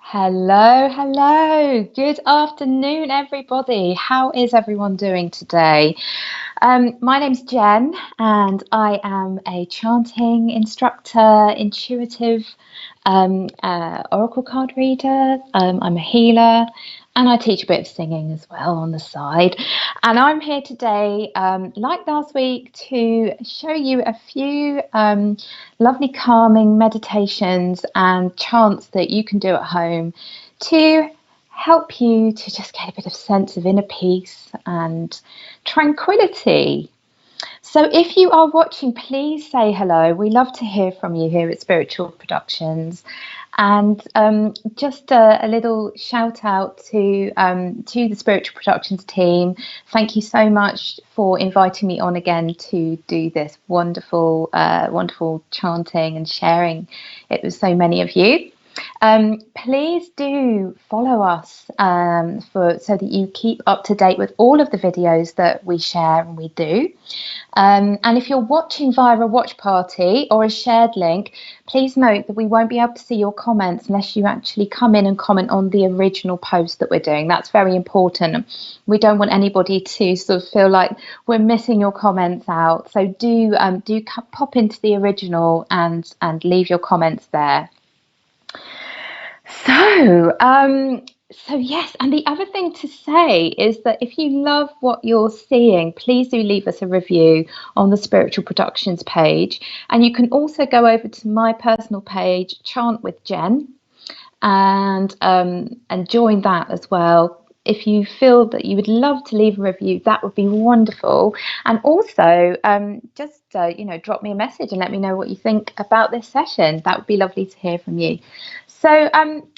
Hello, hello. Good afternoon, everybody. How is everyone doing today? My name's Jen, and I am a chanting instructor, intuitive oracle card reader. I'm a healer, and I teach a bit of singing as well on the side. And I'm here today, like last week, to show you a few lovely calming meditations and chants that you can do at home to help you to just get a bit of sense of inner peace and tranquility. So if you are watching, please say hello. We love to hear from you here at Spiritual Productions. And just a little shout out to the Spiritual Productions team. Thank you so much for inviting me on again to do this wonderful, wonderful chanting and sharing it with so many of you. Please do follow us so that you keep up to date with all of the videos that we share and we do. And if you're watching via a watch party or a shared link, please note that we won't be able to see your comments unless you actually come in and comment on the original post that we're doing. That's very important. We don't want anybody to sort of feel like we're missing your comments out. So do pop into the original and leave your comments there. So yes, and the other thing to say is that if you love what you're seeing, please do leave us a review on the Spiritual Productions page. And you can also go over to my personal page, Chant with Jen, and join that as well. If you feel that you would love to leave a review, that would be wonderful. And also, just drop me a message and let me know what you think about this session. That would be lovely to hear from you. So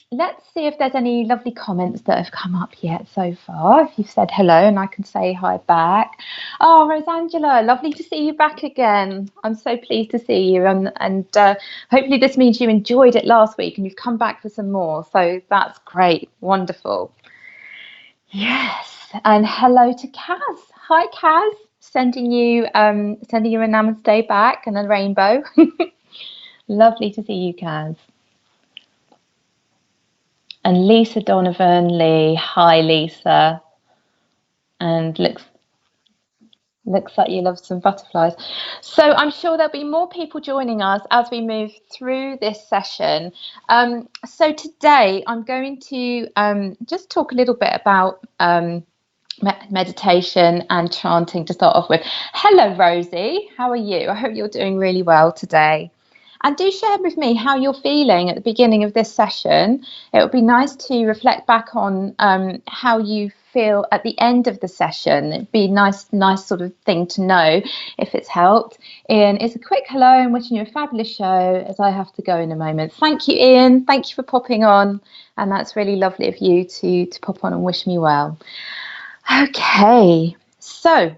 let's see if there's any lovely comments that have come up yet so far. If you've said hello and I can say hi back. Oh, Rosangela, lovely to see you back again. I'm so pleased to see you, and hopefully this means you enjoyed it last week and you've come back for some more. So that's great, wonderful. Yes, and hello to Kaz. Hi, Kaz. Sending you a namaste back and a rainbow. Lovely to see you, Kaz. And Lisa Donovan Lee, hi Lisa. And looks like you love some butterflies. So I'm sure there'll be more people joining us as we move through this session. So today I'm going to just talk a little bit about meditation and chanting to start off with. Hello Rosie, how are you? I hope you're doing really well today. And do share with me how you're feeling at the beginning of this session. It would be nice to reflect back on how you feel at the end of the session. It'd be nice sort of thing to know if it's helped. Ian, it's a quick hello and wishing you a fabulous show as I have to go in a moment. Thank you, Ian. Thank you for popping on. And that's really lovely of you to pop on and wish me well. Okay, so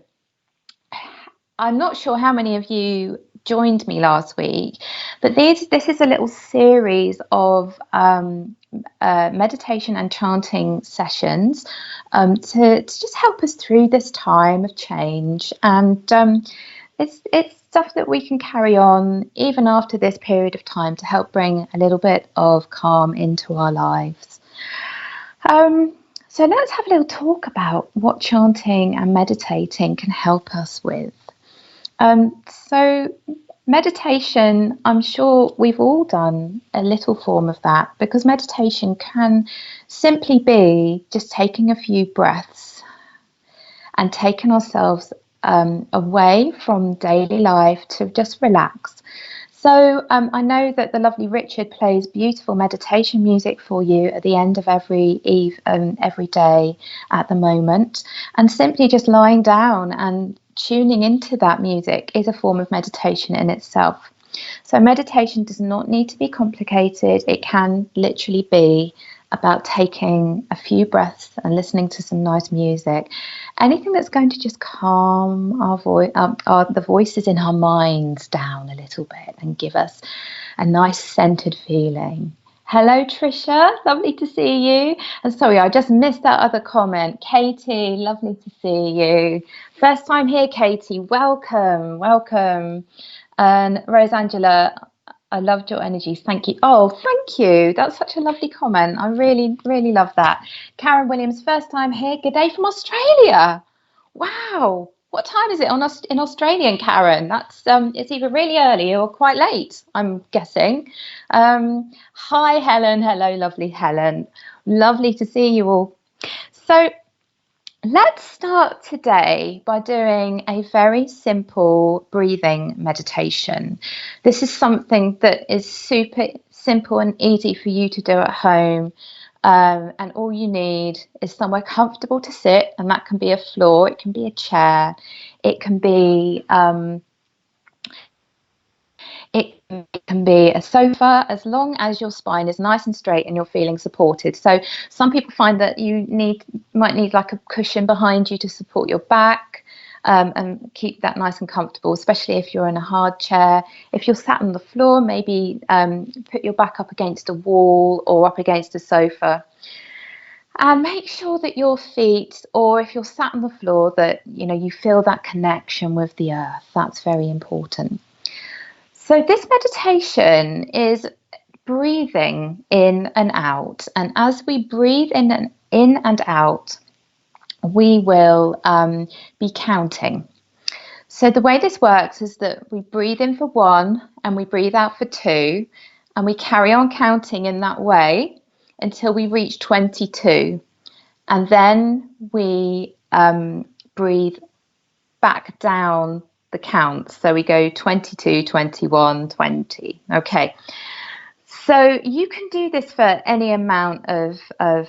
I'm not sure how many of you joined me last week, but this is a little series of meditation and chanting sessions to just help us through this time of change, and it's stuff that we can carry on even after this period of time to help bring a little bit of calm into our lives. So let's have a little talk about what chanting and meditating can help us with. So meditation, I'm sure we've all done a little form of that, because meditation can simply be just taking a few breaths and taking ourselves away from daily life to just relax. So I know that the lovely Richard plays beautiful meditation music for you at the end of every day at the moment, and simply just lying down and tuning into that music is a form of meditation in itself. So meditation does not need to be complicated. It can literally be about taking a few breaths and listening to some nice music. Anything that's going to just calm our voice, the voices in our minds down a little bit and give us a nice centered feeling. Hello, Trisha. Lovely to see you. And sorry, I just missed that other comment. Katie, lovely to see you. First time here, Katie. Welcome, welcome. And Rose Angela, I loved your energies. Thank you. Oh, thank you. That's such a lovely comment. I really, really love that. Karen Williams, first time here. Good day from Australia. Wow. What time is it in Australian, Karen? That's it's either really early or quite late, I'm guessing. Hi, Helen. Hello, lovely Helen. Lovely to see you all. So let's start today by doing a very simple breathing meditation. This is something that is super simple and easy for you to do at home. And all you need is somewhere comfortable to sit, and that can be a floor, it can be a chair, it can be it can be a sofa, as long as your spine is nice and straight and you're feeling supported. So some people find that you might need like a cushion behind you to support your back, and keep that nice and comfortable, especially if you're in a hard chair. If you're sat on the floor, maybe put your back up against a wall or up against a sofa. And make sure that your feet, or if you're sat on the floor, that you feel that connection with the earth. That's very important. So this meditation is breathing in and out. And as we breathe in and out, we will be counting. So the way this works is that we breathe in for 1 and we breathe out for 2, and we carry on counting in that way until we reach 22. And then we breathe back down the count. So we go 22, 21, 20. Okay. So you can do this for any amount of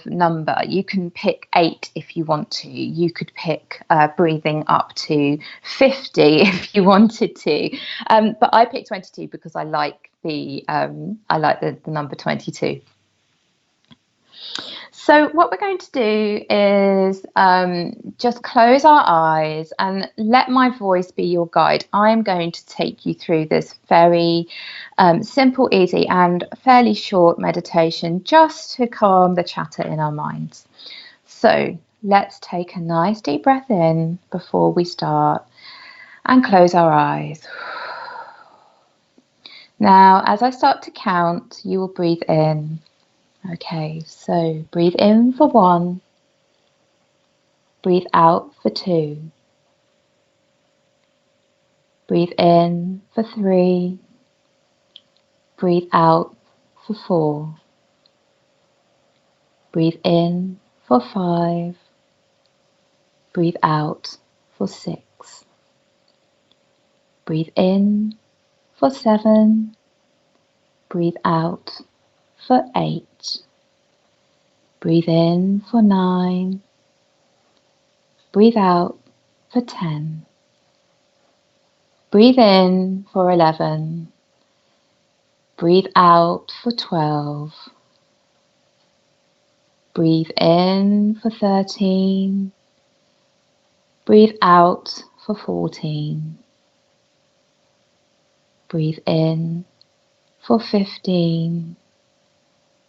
number. You can pick 8 if you want to. You could pick breathing up to 50 if you wanted to. But I picked 22 because I like the number 22. So what we're going to do is just close our eyes and let my voice be your guide. I'm going to take you through this very simple, easy and fairly short meditation just to calm the chatter in our minds. So let's take a nice deep breath in before we start and close our eyes. Now, as I start to count, you will breathe in. Okay, so breathe in for 1, breathe out for 2, breathe in for 3, breathe out for 4, breathe in for 5, breathe out for 6, breathe in for 7, breathe out for 8, breathe in for 9, breathe out for 10, breathe in for 11, breathe out for 12, breathe in for 13, breathe out for 14, breathe in for 15,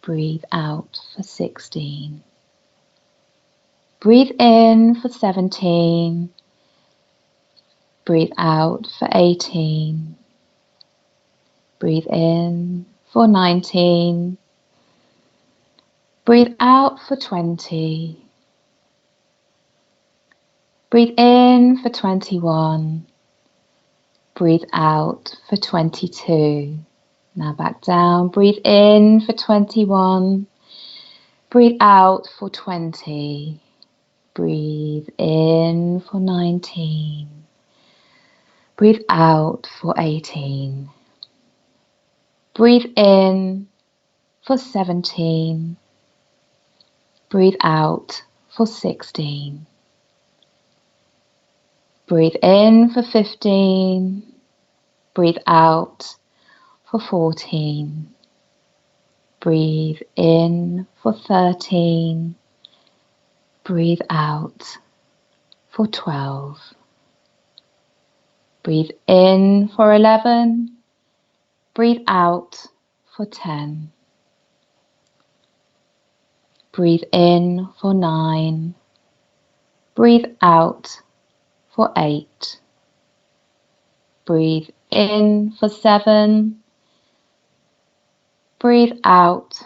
breathe out for 16, breathe in for 17, breathe out for 18, breathe in for 19, breathe out for 20, breathe in for 21, breathe out for 22. Now back down, breathe in for 21, breathe out for 20, breathe in for 19, breathe out for 18, breathe in for 17, breathe out for 16, breathe in for 15, breathe out for 14, Breathe in for 13. Breathe out for 12. Breathe in for 11. Breathe out for 10. Breathe in for 9. Breathe out for 8. Breathe in for 7. Breathe out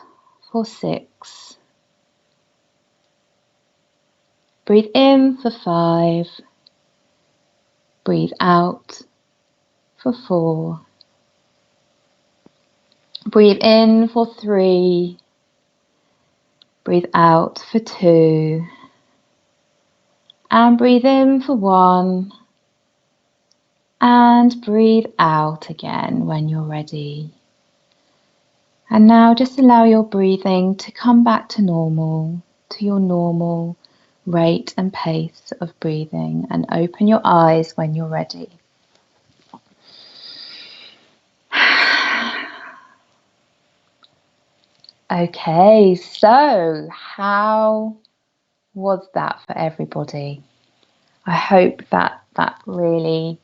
for 6. Breathe in for 5. Breathe out for 4. Breathe in for 3. Breathe out for 2. And breathe in for 1. And breathe out again when you're ready. And now just allow your breathing to come back to normal, to your normal rate and pace of breathing, and open your eyes when you're ready. Okay, so how was that for everybody? I hope that really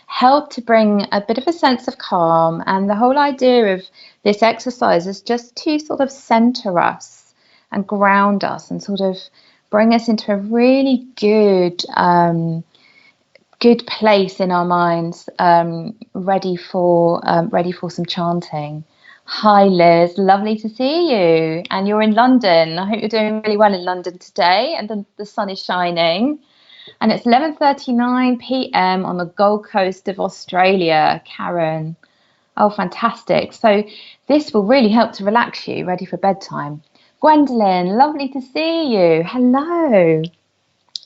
helped to bring a bit of a sense of calm, and the whole idea of this exercise is just to sort of center us and ground us and sort of bring us into a really good place in our minds, ready for some chanting. Hi Liz, lovely to see you, and you're in London. I hope you're doing really well in London today, and the sun is shining. And it's 11:39 p.m. on the Gold Coast of Australia, Karen. Oh, fantastic. So this will really help to relax you, ready for bedtime. Gwendolyn, lovely to see you. Hello.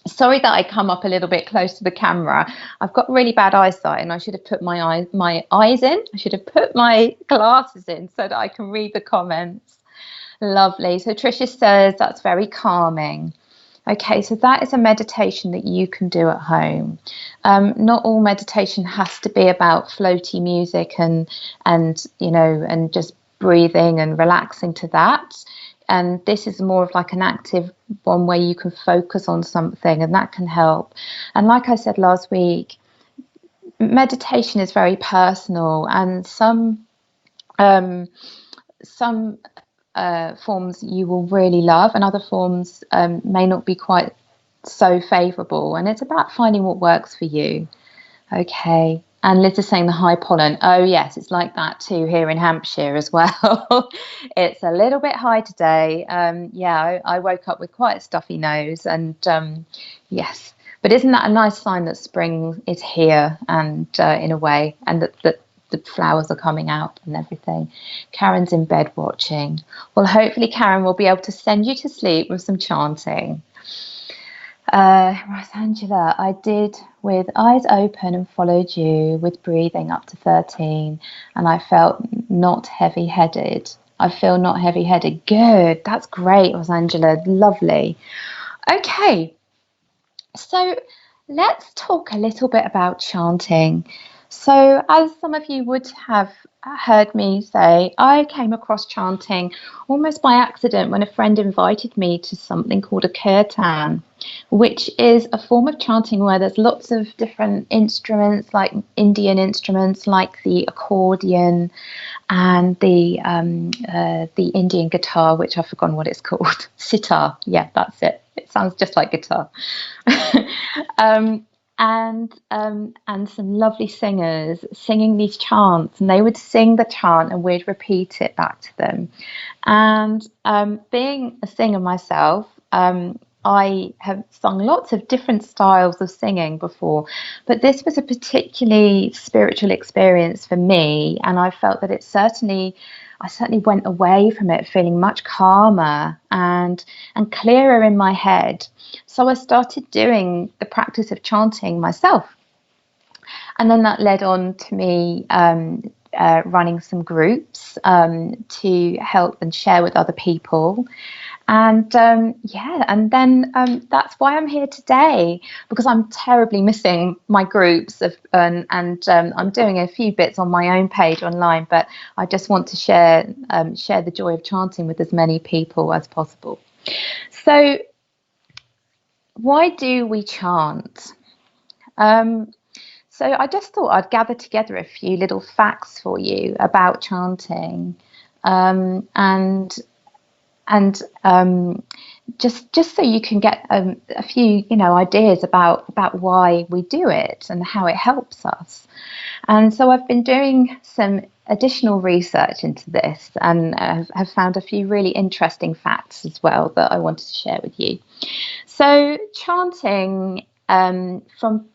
Sorry that I come up a little bit close to the camera. I've got really bad eyesight, and I should have put my eyes in. I should have put my glasses in so that I can read the comments. Lovely. So Tricia says that's very calming. Okay, so that is a meditation that you can do at home. Not all meditation has to be about floaty music and just breathing and relaxing to that. And this is more of like an active one where you can focus on something, and that can help. And like I said last week, meditation is very personal, and some forms you will really love, and other forms may not be quite so favourable, and it's about finding what works for you. Okay, and Liz is saying the high pollen. Oh yes, it's like that too here in Hampshire as well. It's a little bit high today. I woke up with quite a stuffy nose, and yes, but isn't that a nice sign that spring is here, and in a way, and that the flowers are coming out and everything. Karen's in bed watching. Well, hopefully Karen will be able to send you to sleep with some chanting. Rosangela, I did with eyes open and followed you with breathing up to 13, and I felt not heavy-headed. I feel not heavy-headed. Good. That's great, Rosangela. Lovely. Okay. So let's talk a little bit about chanting. So as some of you would have heard me say, I came across chanting almost by accident when a friend invited me to something called a kirtan, which is a form of chanting where there's lots of different instruments, like Indian instruments like the accordion and the Indian guitar, which I've forgotten what it's called. Sitar. Yeah, that's it. It sounds just like guitar. And some lovely singers singing these chants, and they would sing the chant and we'd repeat it back to them. And being a singer myself, I have sung lots of different styles of singing before, but this was a particularly spiritual experience for me, and I felt that I certainly went away from it feeling much calmer and clearer in my head. So I started doing the practice of chanting myself. And then that led on to me running some groups to help and share with other people. And and then that's why I'm here today, because I'm terribly missing my groups I'm doing a few bits on my own page online, but I just want to share the joy of chanting with as many people as possible. So why do we chant? So I just thought I'd gather together a few little facts for you about chanting, and just so you can get a few ideas about why we do it and how it helps us. And so I've been doing some additional research into this, and have found a few really interesting facts as well that I wanted to share with you. So chanting, from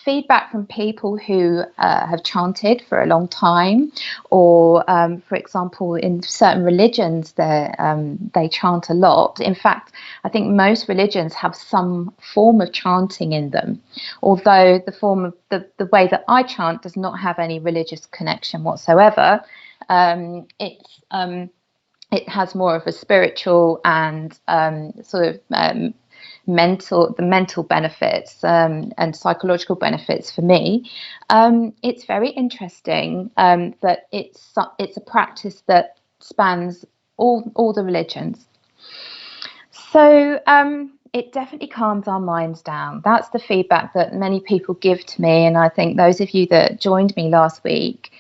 feedback from people who have chanted for a long time, or for example, in certain religions, they chant a lot. In fact, I think most religions have some form of chanting in them, although the form of the way that I chant does not have any religious connection whatsoever. It has more of a spiritual and mental benefits and psychological benefits for me. It's very interesting that it's a practice that spans all the religions. So it definitely calms our minds down. That's the feedback that many people give to me, and I think those of you that joined me last week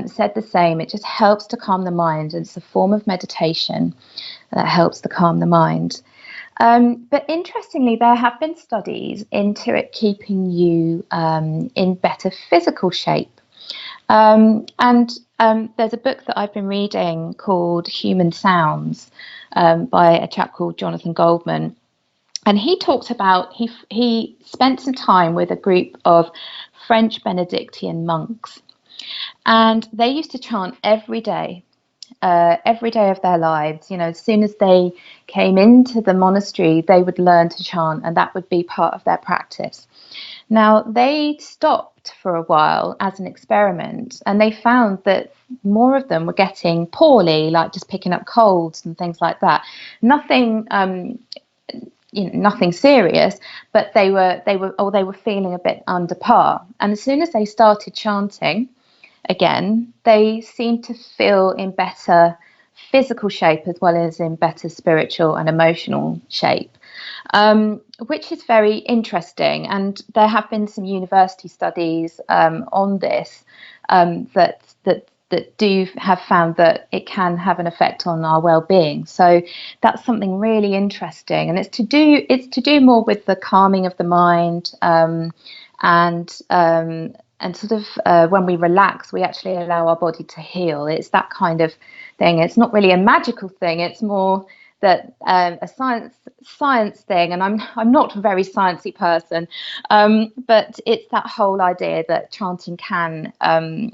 said the same. It just helps to calm the mind. It's a form of meditation that helps to calm the mind. But interestingly, there have been studies into it keeping you in better physical shape. There's a book that I've been reading called Human Sounds by a chap called Jonathan Goldman. And he talked about, he spent some time with a group of French Benedictine monks. And they used to chant every day of their lives. As soon as they came into the monastery, they would learn to chant, and that would be part of their practice. Now, they stopped for a while as an experiment, and they found that more of them were getting poorly, like just picking up colds and things like that. Nothing serious, but they were feeling a bit under par. And as soon as they started chanting again, they seemed to feel in better physical shape as well as in better spiritual and emotional shape, which is very interesting. And there have been some university studies on this that do have found that it can have an effect on our well-being. So that's something really interesting, and it's to do more with the calming of the mind, and sort of when we relax, we actually allow our body to heal. It's that kind of thing. It's not really a magical thing. It's more that a science thing. And I'm not a very sciencey person, but it's that whole idea that chanting can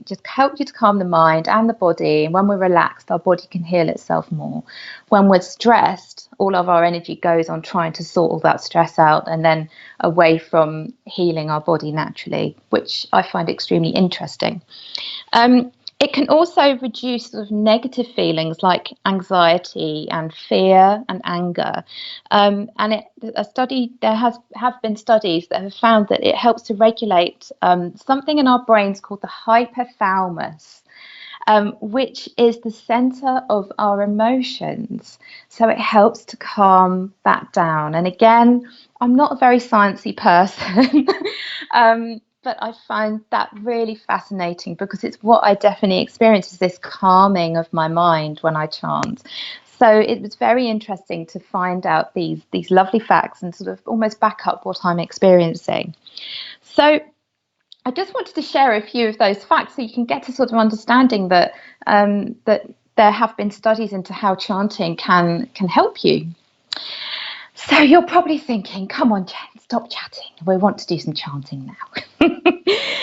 just help you to calm the mind and the body. And when we're relaxed, our body can heal itself more. When we're stressed, all of our energy goes on trying to sort all that stress out, and then away from healing our body naturally, which I find extremely interesting. It can also reduce sort of negative feelings like anxiety and fear and anger. There have been studies that have found that it helps to regulate something in our brains called the hypothalamus, which is the center of our emotions. So it helps to calm that down. And again, I'm not a very sciencey person, but I find that really fascinating, because it's what I definitely experience, is this calming of my mind when I chant. So it was very interesting to find out these lovely facts and sort of almost back up what I'm experiencing. So I just wanted to share a few of those facts so you can get a sort of understanding that that there have been studies into how chanting can help you. So you're probably thinking, come on, Jen, stop chatting. We want to do some chanting now.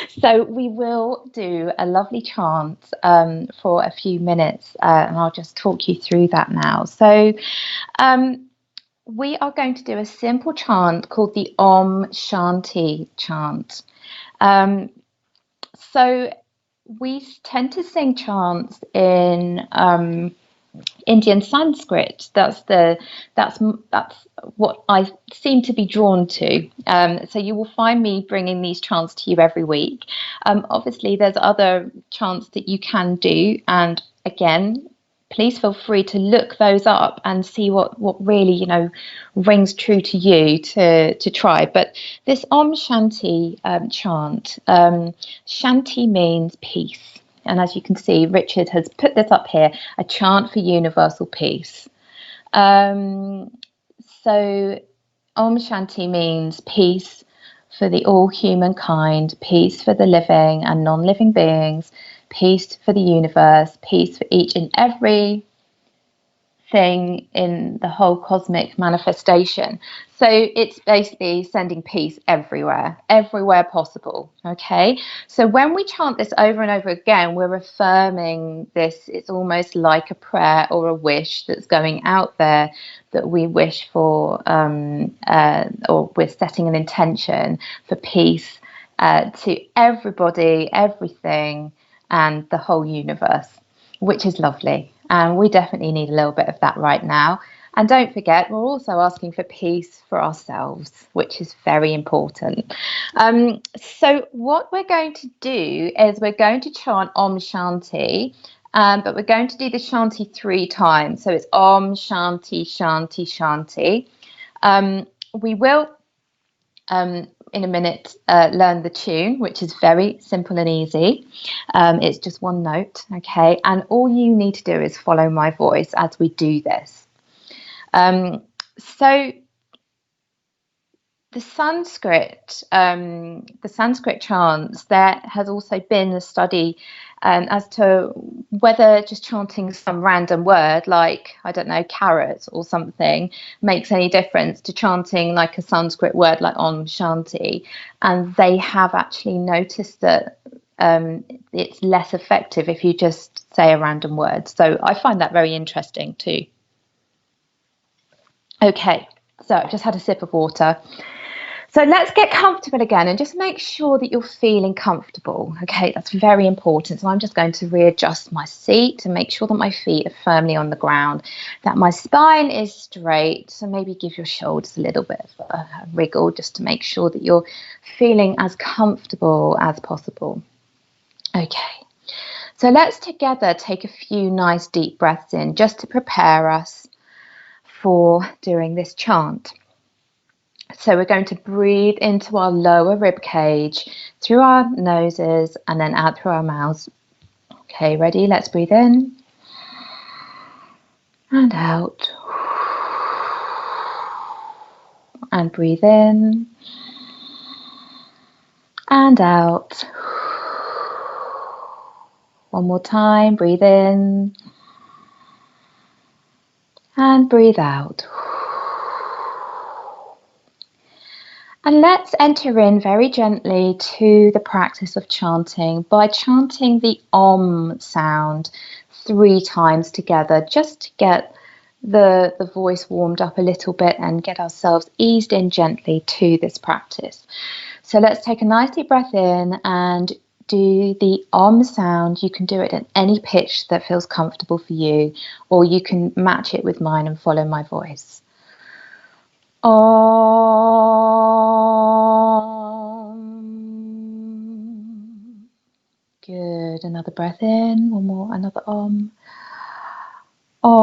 So we will do a lovely chant for a few minutes, and I'll just talk you through that now. So we are going to do a simple chant called the Om Shanti chant. So we tend to sing chants in Indian Sanskrit. That's what I seem to be drawn to. So you will find me bringing these chants to you every week. Obviously, there's other chants that you can do, and again, please feel free to look those up and see what really rings true to you to try. But this Om Shanti chant, Shanti means peace. And as you can see, Richard has put this up here, a chant for universal peace. So Om Shanti means peace for the all humankind, peace for the living and non-living beings, peace for the universe, peace for each and every thing in the whole cosmic manifestation. So it's basically sending peace everywhere possible. Okay, so when we chant this over and over again, we're affirming this. It's almost like a prayer or a wish that's going out there, that we wish for, or we're setting an intention for peace to everybody, everything, and the whole universe, which is lovely. And we definitely need a little bit of that right now. And don't forget, we're also asking for peace for ourselves, which is very important. So what we're going to do is we're going to chant Om Shanti, but we're going to do the Shanti 3 times. So it's Om Shanti, Shanti, Shanti. We will in a minute learn the tune, which is very simple and easy. It's just one note, okay? And all you need to do is follow my voice as we do this. So the Sanskrit chants, there has also been a study as to whether just chanting some random word like, I don't know, carrot or something makes any difference to chanting like a Sanskrit word like Om Shanti. And they have actually noticed that it's less effective if you just say a random word. So I find that very interesting too. Okay, so I've just had a sip of water. So let's get comfortable again and just make sure that you're feeling comfortable. Okay, that's very important. So I'm just going to readjust my seat to make sure that my feet are firmly on the ground, that my spine is straight. So maybe give your shoulders a little bit of a wriggle just to make sure that you're feeling as comfortable as possible. Okay, so let's together take a few nice deep breaths in just to prepare us for doing this chant. So we're going to breathe into our lower rib cage through our noses and then out through our mouths. Okay, ready? Let's breathe in and out. And breathe in and out. One more time, breathe in and breathe out. And let's enter in very gently to the practice of chanting by chanting the Om sound 3 times together, just to get the voice warmed up a little bit and get ourselves eased in gently to this practice. So let's take a nice deep breath in and do the Om sound. You can do it at any pitch that feels comfortable for you, or you can match it with mine and follow my voice. Om. Good. Another breath in. One more. Another Om. Om.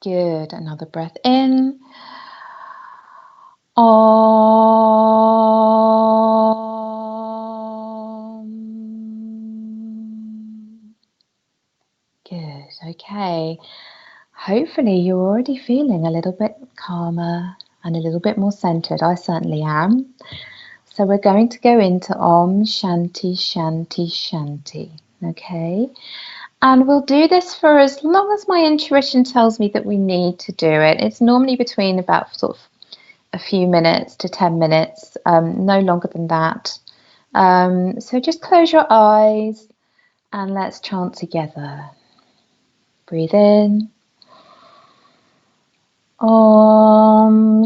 Good. Another breath in. Om. Good. Okay. Hopefully you're already feeling a little bit calmer and a little bit more centered. I certainly am. So we're going to go into Om Shanti Shanti Shanti. Okay. And we'll do this for as long as my intuition tells me that we need to do it. It's normally between about sort of a few minutes to 10 minutes, no longer than that. So just close your eyes and let's chant together. Breathe in. Om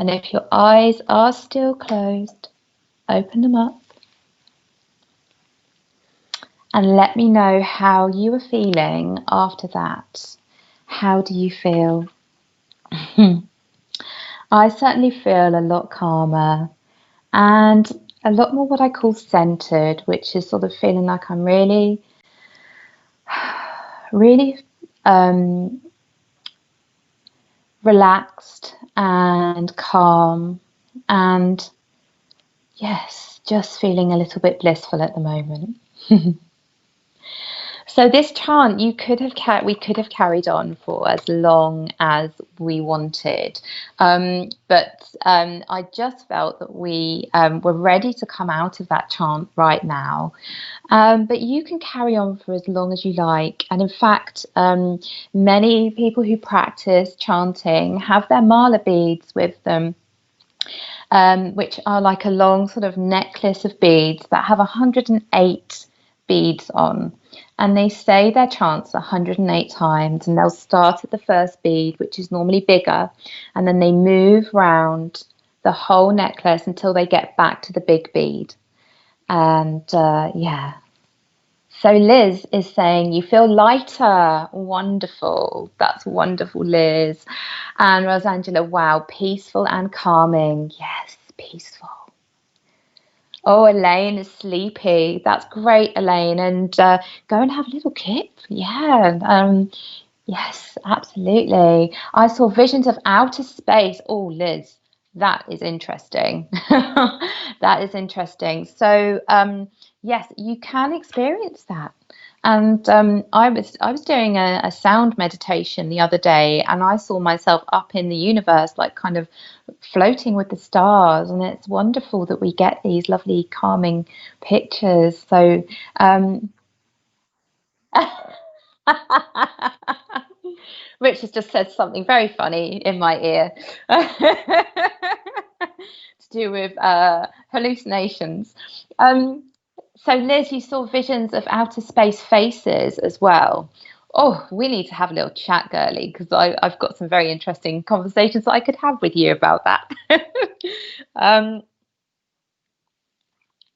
And if your eyes are still closed, open them up. And let me know how you are feeling after that. How do you feel? I certainly feel a lot calmer and a lot more what I call centered, which is sort of feeling like I'm really, really relaxed and calm, and yes, just feeling a little bit blissful at the moment. So this chant, we could have carried on for as long as we wanted, but I just felt that we were ready to come out of that chant right now. But you can carry on for as long as you like. And in fact, many people who practice chanting have their mala beads with them, which are like a long sort of necklace of beads that have 108 beads on. And they say their chants 108 times, and they'll start at the first bead, which is normally bigger, and then they move round the whole necklace until they get back to the big bead. And yeah. So Liz is saying you feel lighter. Wonderful. That's wonderful, Liz. And Rosangela, wow, peaceful and calming. Yes, peaceful. Oh, Elaine is sleepy. That's great, Elaine. And go and have a little kip. Yeah. Yes, absolutely. I saw visions of outer space. Oh, Liz, that is interesting. That is interesting. So, yes, you can experience that. And I was doing a sound meditation the other day, and I saw myself up in the universe, like kind of floating with the stars. And it's wonderful that we get these lovely calming pictures. So, Rich has just said something very funny in my ear to do with hallucinations. Um, so, Liz, you saw visions of outer space faces as well. Oh, we need to have a little chat, girly, because I've got some very interesting conversations that I could have with you about that. um,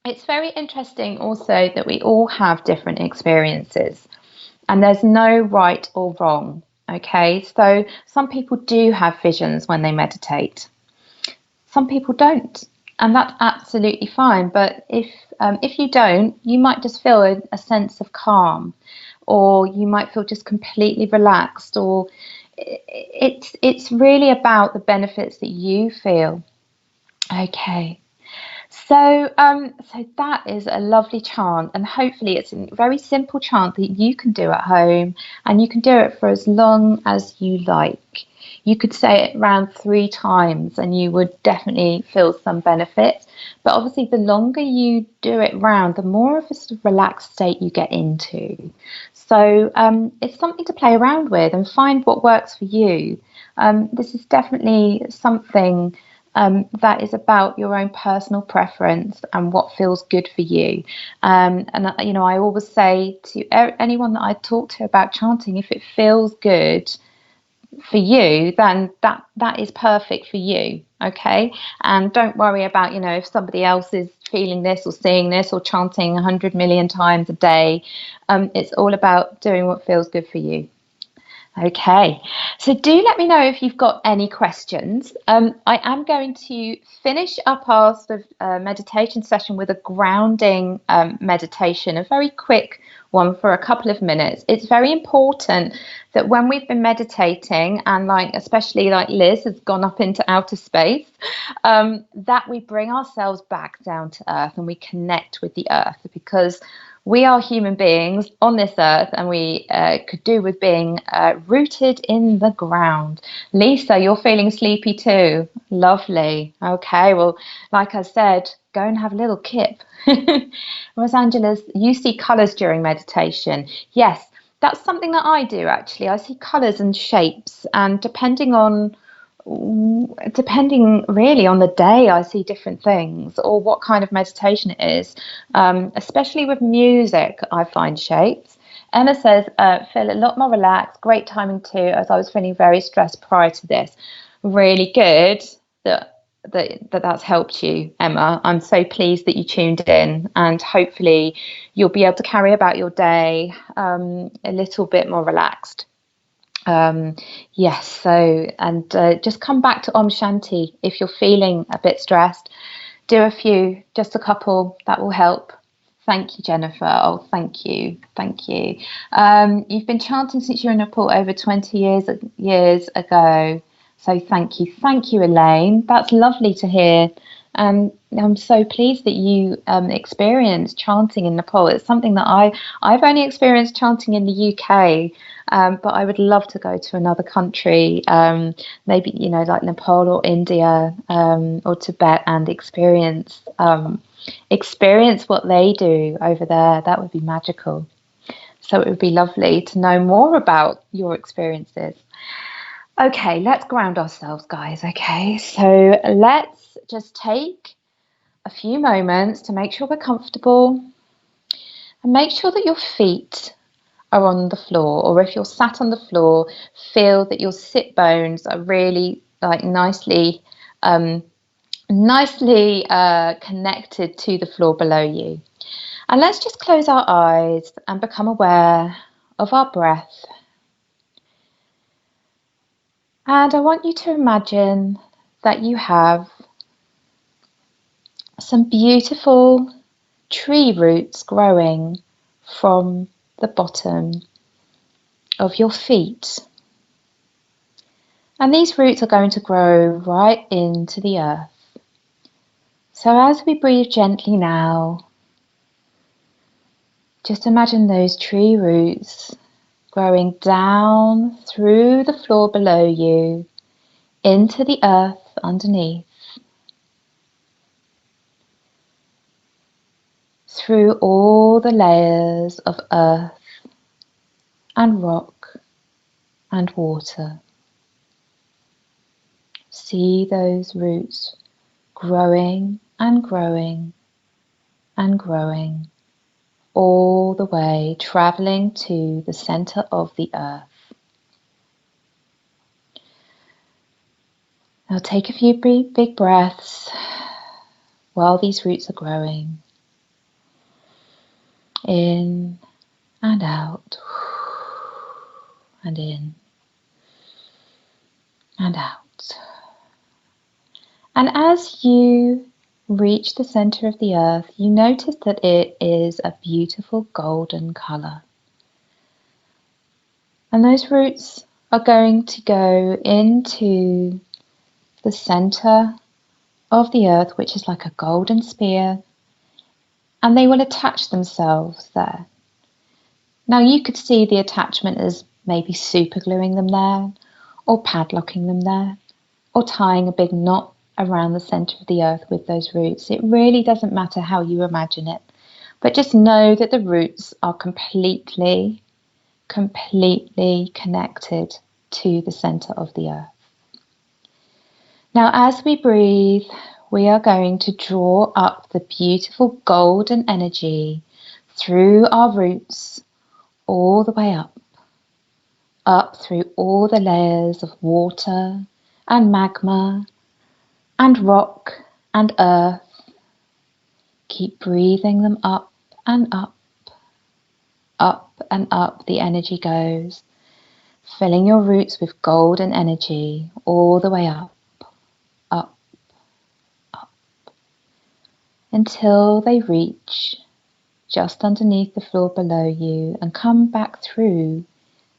it's very interesting also that we all have different experiences. And there's no right or wrong. Okay, so some people do have visions when they meditate. Some people don't, and that's absolutely fine. But if you don't, you might just feel a sense of calm, or you might feel just completely relaxed, or it's really about the benefits that you feel. Okay. So that is a lovely chant, and hopefully it's a very simple chant that you can do at home, and you can do it for as long as you like. You could say it around 3 times, and you would definitely feel some benefit. But obviously, the longer you do it round, the more of a sort of relaxed state you get into. So it's something to play around with and find what works for you. This is definitely something that is about your own personal preference and what feels good for you. And you know, I always say to anyone that I talk to about chanting, if it feels good for you, then that is perfect for you. Okay, and don't worry about, you know, if somebody else is feeling this or seeing this or chanting 100 million times a day. It's all about doing what feels good for you. Okay, so do let me know if you've got any questions. I am going to finish up our sort of meditation session with a grounding meditation, a very quick one for a couple of minutes. It's very important that when we've been meditating, and like especially like Liz has gone up into outer space, that we bring ourselves back down to earth and we connect with the earth, because we are human beings on this earth, and we could do with being rooted in the ground. Lisa, you're feeling sleepy too. Lovely. Okay, well, like I said, go and have a little kip. Rosangelas, you see colours during meditation. Yes, that's something that I do actually. I see colours and shapes, and depending really on the day, I see different things or what kind of meditation it is. Especially with music, I find shapes. Emma says, feel a lot more relaxed. Great timing too, as I was feeling very stressed prior to this. Really good that that's helped you, Emma. I'm so pleased that you tuned in, and hopefully you'll be able to carry about your day a little bit more relaxed. Yes, so, and just come back to Om Shanti if you're feeling a bit stressed. Do a few, just a couple, that will help. Thank you, Jenifer. Oh, thank you. Thank you. You've been chanting since you were in Nepal over 20 years ago. So thank you. Thank you, Elaine. That's lovely to hear. I'm so pleased that you experienced chanting in Nepal. It's something that I've only experienced chanting in the UK, but I would love to go to another country, maybe, like Nepal or India, or Tibet, and experience what they do over there. That would be magical. So it would be lovely to know more about your experiences. Okay, let's ground ourselves, guys. Okay, so let's just take a few moments to make sure we're comfortable, and make sure that your feet are on the floor, or if you're sat on the floor, feel that your sit bones are really nicely connected to the floor below you. And let's just close our eyes and become aware of our breath. And I want you to imagine that you have some beautiful tree roots growing from the bottom of your feet. And these roots are going to grow right into the earth. So as we breathe gently now, just imagine those tree roots growing down through the floor below you into the earth underneath, through all the layers of earth and rock and water. See those roots growing and growing and growing, all the way traveling to the center of the earth. Now take a few big breaths while these roots are growing. In and out, and in and out. And as you reach the center of the earth, you notice that it is a beautiful golden color. And those roots are going to go into the center of the earth, which is like a golden spear, and they will attach themselves there. Now you could see the attachment as maybe super gluing them there, or padlocking them there, or tying a big knot around the center of the earth with those roots. It really doesn't matter how you imagine it, but just know that the roots are completely connected to the center of the earth. Now as we breathe, we are going to draw up the beautiful golden energy through our roots all the way up through all the layers of water and magma and rock and earth. Keep breathing them up and up, up and up the energy goes, filling your roots with golden energy all the way up, up, up, until they reach just underneath the floor below you and come back through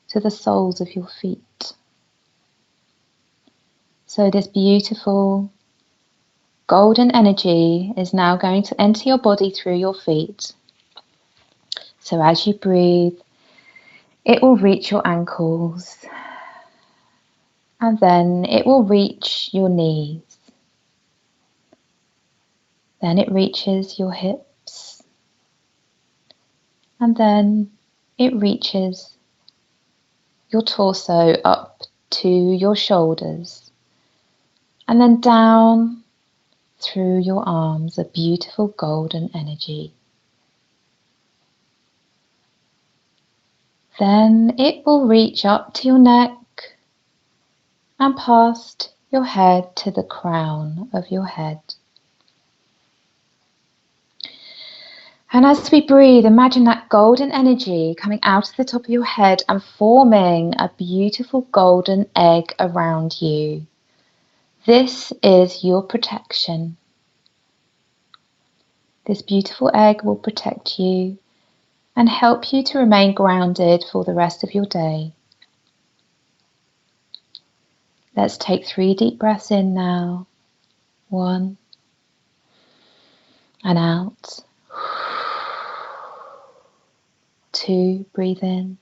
to the soles of your feet. So this beautiful golden energy is now going to enter your body through your feet. So as you breathe, it will reach your ankles, and then it will reach your knees. Then it reaches your hips, and then it reaches your torso up to your shoulders, and then down through your arms, a beautiful golden energy. Then it will reach up to your neck and past your head to the crown of your head. And as we breathe, imagine that golden energy coming out of the top of your head and forming a beautiful golden egg around you. This is your protection. This beautiful egg will protect you and help you to remain grounded for the rest of your day. Let's take 3 deep breaths in now. 1 and out. 2, breathe in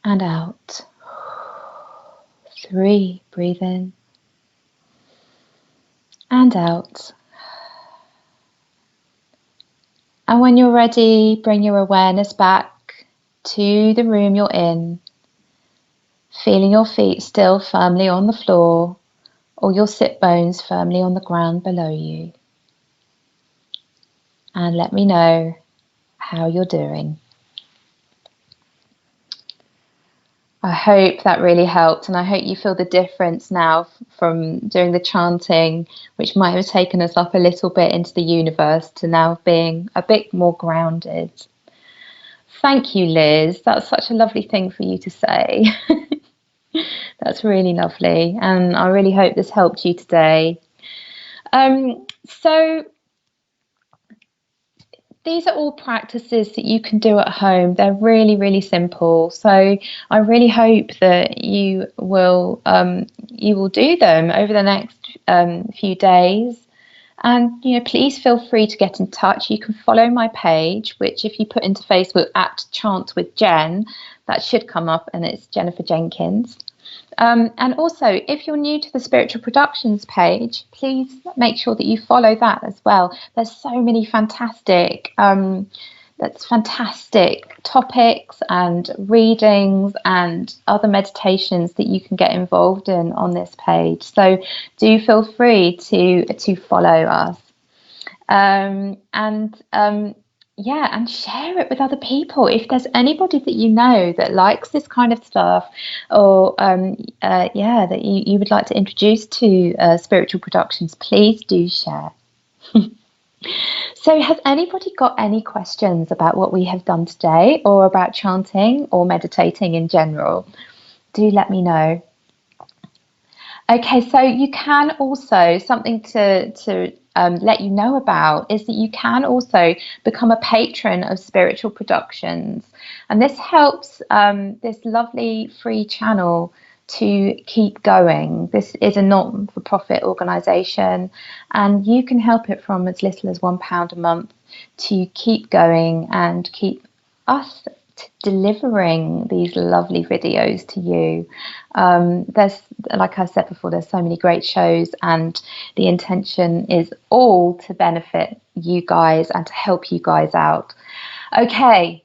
and out. 3, breathe in and out. And when you're ready, bring your awareness back to the room you're in, feeling your feet still firmly on the floor or your sit bones firmly on the ground below you. And let me know how you're doing. I hope that really helped, and I hope you feel the difference now from doing the chanting, which might have taken us up a little bit into the universe, to now being a bit more grounded. Thank you, Liz. That's such a lovely thing for you to say. That's really lovely, and I really hope this helped you today. So these are all practices that you can do at home. They're really, really simple. So I really hope that you will do them over the next few days. And please feel free to get in touch. You can follow my page, which if you put into Facebook at Chant with Jen, that should come up, and it's Jenifer Jenkins. And also, if you're new to the Spiritual Productions page, please make sure that you follow that as well. There's so many fantastic topics and readings and other meditations that you can get involved in on this page. So do feel free to follow us. And share it with other people. If there's anybody that you know that likes this kind of stuff, or that you would like to introduce to Spiritual Productions, please do share. So has anybody got any questions about what we have done today, or about chanting or meditating in general? Do let me know. Okay, so you can also, something to let you know about is that you can also become a patron of Spiritual Productions, and this helps this lovely free channel to keep going. This is a not-for-profit organisation, and you can help it from as little as £1 a month to keep going and keep us delivering these lovely videos to you. There's, like I said before, there's so many great shows, and the intention is all to benefit you guys and to help you guys out. Okay.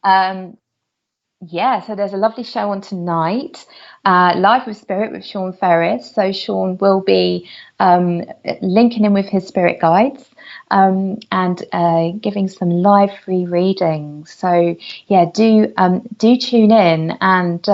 So there's a lovely show on tonight, Live with Spirit with Sean Ferris. So Sean will be linking in with his spirit guides and giving some live free readings. So yeah, do tune in, and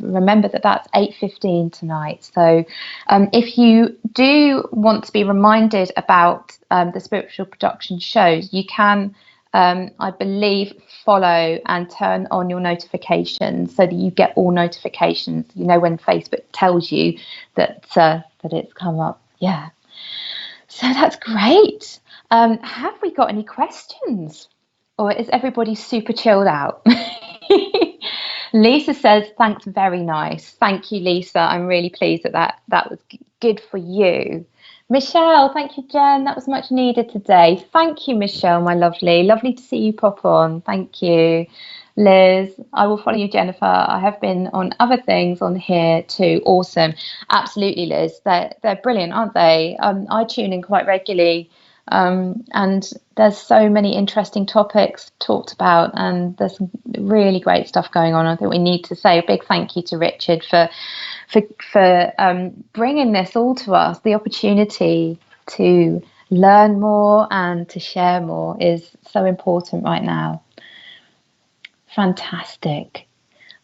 remember that that's 8:15 tonight. So if you do want to be reminded about the Spiritual Production shows, you can I believe follow and turn on your notifications so that you get all notifications, when Facebook tells you that it's come up. Yeah, so that's great. Have we got any questions, or is everybody super chilled out? Lisa says, thanks, very nice. Thank you, Lisa. I'm really pleased that was good for you. Michelle, thank you, Jen. That was much needed today. Thank you, Michelle, my lovely. Lovely to see you pop on. Thank you. Liz, I will follow you, Jennifer. I have been on other things on here too. Awesome. Absolutely, Liz. They're brilliant, aren't they? I tune in quite regularly. And there's so many interesting topics talked about, and there's some really great stuff going on. I think we need to say a big thank you to Richard for bringing this all to us. The opportunity to learn more and to share more is so important right now. Fantastic.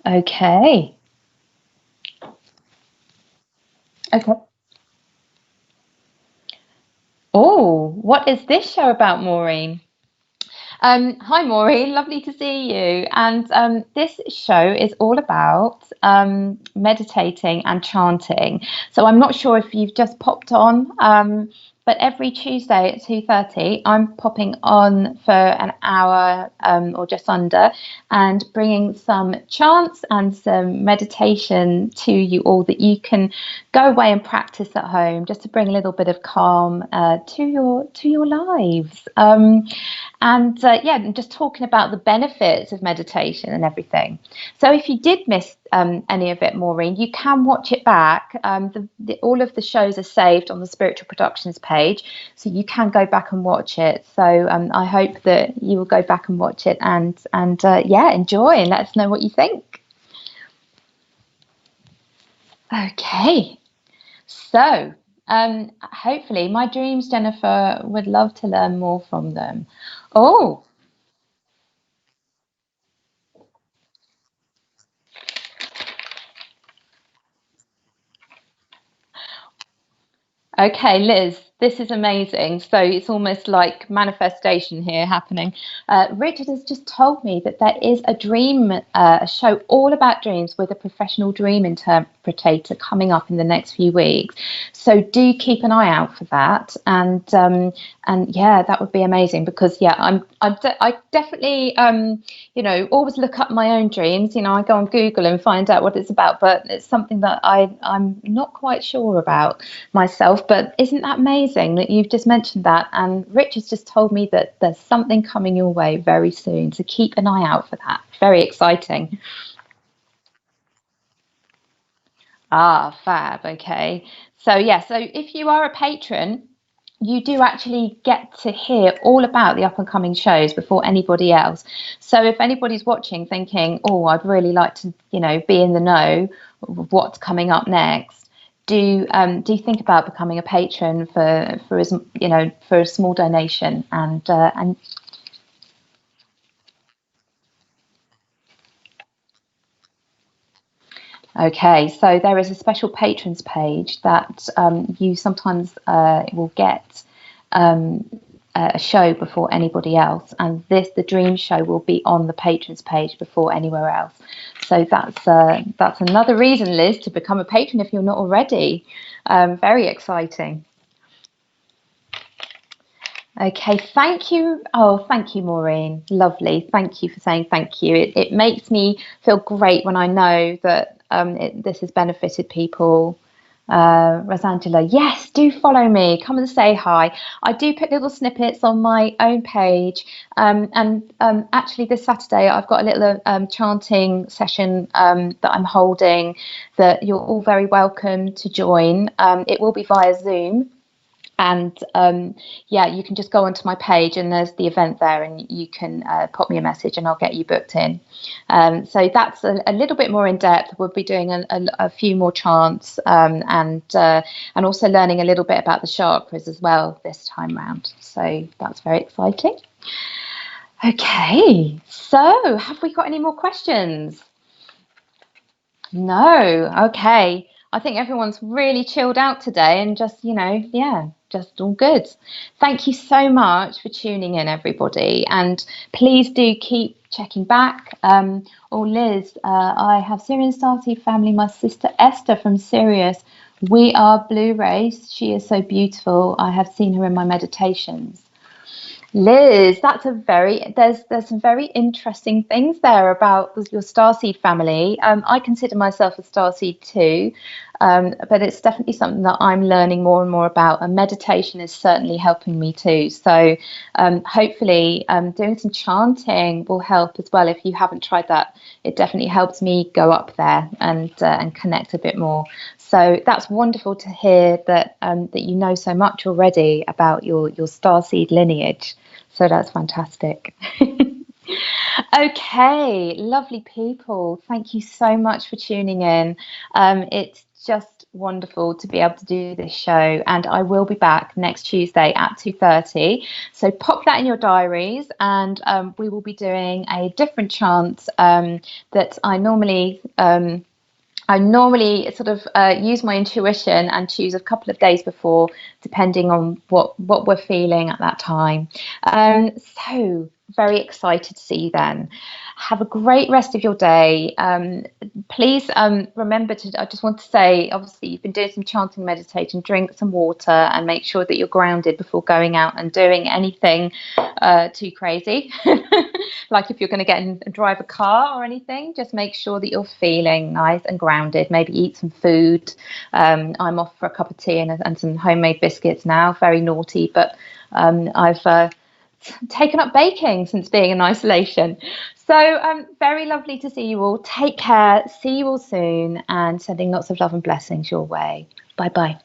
Okay. Okay. Oh, what is this show about, Maureen? Hi, Maureen. Lovely to see you. And this show is all about meditating and chanting. So I'm not sure if you've just popped on, but every Tuesday at 2:30, I'm popping on for an hour or just under, and bringing some chants and some meditation to you all that you can go away and practice at home, just to bring a little bit of calm to your lives. And yeah, and just talking about the benefits of meditation and everything. So if you did miss any of it, Maureen, you can watch it back. All of the shows are saved on the Spiritual Productions page, so you can go back and watch it. So I hope that you will go back and watch it and yeah, enjoy and let us know what you think. Okay, so hopefully my dreams, Jenifer, would love to learn more from them. Oh, okay, Liz, this is amazing. So it's almost like manifestation here happening. Richard has just told me that there is a dream, a show all about dreams with a professional dream interpreter coming up in the next few weeks. So do keep an eye out for that. And yeah, that would be amazing because yeah, I definitely always look up my own dreams. I go on Google and find out what it's about, but it's something that I'm not quite sure about myself. But isn't that amazing that you've just mentioned that? And Rich has just told me that there's something coming your way very soon. So keep an eye out for that. Very exciting. Ah, fab. Okay. So yeah, so if you are a patron, you do actually get to hear all about the up and coming shows before anybody else. So if anybody's watching thinking, oh, I'd really like to, be in the know of what's coming up next, do think about becoming a patron for a small donation and okay, so there is a special patrons page that you sometimes will get um, a show before anybody else, and the dream show will be on the patrons page before anywhere else. So that's another reason, Liz, to become a patron if you're not already. Very exciting. Okay, thank you. Oh, thank you, Maureen. Lovely. Thank you for saying thank you. It makes me feel great when I know that this has benefited people. Rosangela, yes, do follow me. Come and say hi. I do put little snippets on my own page. And actually, this Saturday, I've got a little chanting session that I'm holding that you're all very welcome to join. It will be via Zoom. And yeah, you can just go onto my page and there's the event there, and you can pop me a message and I'll get you booked in. So that's a little bit more in depth. We'll be doing a few more chants and also learning a little bit about the chakras as well this time round. So that's very exciting. Okay, so have we got any more questions? No. Okay. I think everyone's really chilled out today and just, yeah, just all good. Thank you so much for tuning in, everybody. And please do keep checking back. Oh, Liz, I have Syrian Starseed family, my sister Esther from Sirius. We are Blue Race. She is so beautiful. I have seen her in my meditations. Liz, there's some very interesting things there about your starseed family. I consider myself a starseed too, but it's definitely something that I'm learning more and more about. And meditation is certainly helping me too. So hopefully, doing some chanting will help as well. If you haven't tried that, it definitely helps me go up there and connect a bit more. So that's wonderful to hear that you know so much already about your starseed lineage. So that's fantastic. Okay, lovely people. Thank you so much for tuning in. It's just wonderful to be able to do this show, and I will be back next Tuesday at 2:30. So pop that in your diaries, and we will be doing a different chant that I normally I normally sort of use my intuition and choose a couple of days before, depending on what we're feeling at that time. So very excited to see you then. Have a great rest of your day. Please remember to, I just want to say, obviously, you've been doing some chanting meditation, drink some water and make sure that you're grounded before going out and doing anything too crazy. Like if you're going to get in and drive a car or anything, just make sure that you're feeling nice and grounded. Maybe eat some food. I'm off for a cup of tea and some homemade biscuits now. Very naughty, but I've taken up baking since being in isolation. So very lovely to see you all. Take care. See you all soon, and sending lots of love and blessings your way. Bye bye.